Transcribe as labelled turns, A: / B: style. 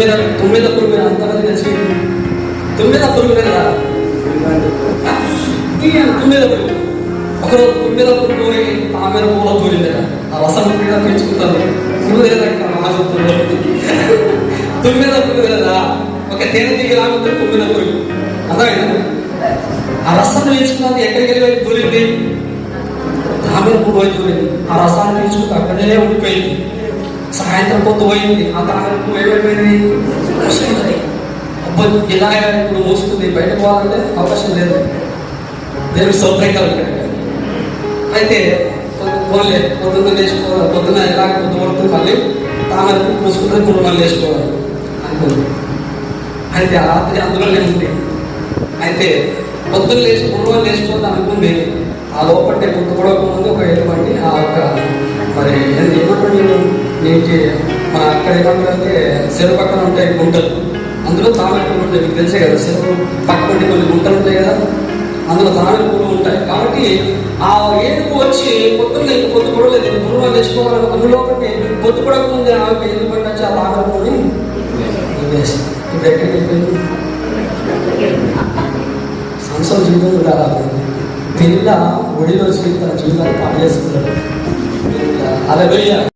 A: తుమ్మిద పురుగు అంతమంది తెలిసి తుమ్మిద పురుగు కదా తుమ్మిద పురుగు ఒకరోజు తుమ్మిద పురుగు పోయి తామెర పూల దూరింది కదా ఆ రసం కూడా పీల్చుకుంటారు పురుగు లేదంటే మహాశక్తులు తుమ్మిద పురుగు కదా ఒక తేనె తీగలా ఉంటుంది తుమ్మిద పురుగు అర్థమైనా ఆ రసం పీల్చుకున్నది ఎక్కడికి వెళ్ళి దూరింది తామెర పువ్వు పోయి దూరింది ఆ రసాన్ని పీల్చుకుంటూ అక్కడే ఉండిపోయింది సాయంత్రం పొద్దు పోయింది ఆ తామెర పువ్వు ఏమైపోయింది అబ్బో ఇలా ఇప్పుడు మూసుకుంది బయటకు పోవాలంటే అవకాశం లేదు దేవుడి సౌకర్యాలు అయితే పోలే పొద్దున్న లేచిపోవాలి పొద్దున్న ఎలా పొద్దు పడుతుంది మళ్ళీ తామెర పువ్వు మూసుకుంటే పువ్వు మళ్ళీ లేచిపోవాలి అనుకుంది అయితే ఆ రాత్రి అందులోనే ఉంది అయితే పొద్దున్న లేచి పువ్వు లేచిపోతుంది అనుకుంది ఆ లోపల పొద్దు పడకముందు ఒక ఎటువంటి ఆ యొక్క మరి ఏమంటారు నీటి మన అక్కడ ఏమంటారంటే చెరువు పక్కన ఉంటాయి గుంటలు అందులో తామర పూలు ఉంటాయి మీకు తెలిసే కదా చెరువు పక్కన కొన్ని గుంటలు ఉంటాయి కదా అందులో తామర పూలు ఉంటాయి కాబట్టి ఆ ఏడుపు వచ్చి పొద్దున్న పొద్దు పడలేదు పువ్వు తెచ్చుకోవాలి అందులోపటి పొద్దు పడకముందే ఆమె ఎందుకంటే వచ్చి ఆ తామర పూని ఇప్పుడు ఎక్కడికి వెళ్ళిపోయింది సంవత్సరం జీవితం కూడా పిల్ల ఒడిలో తన జీవితాన్ని పాటు చేసుకున్నాడు అలా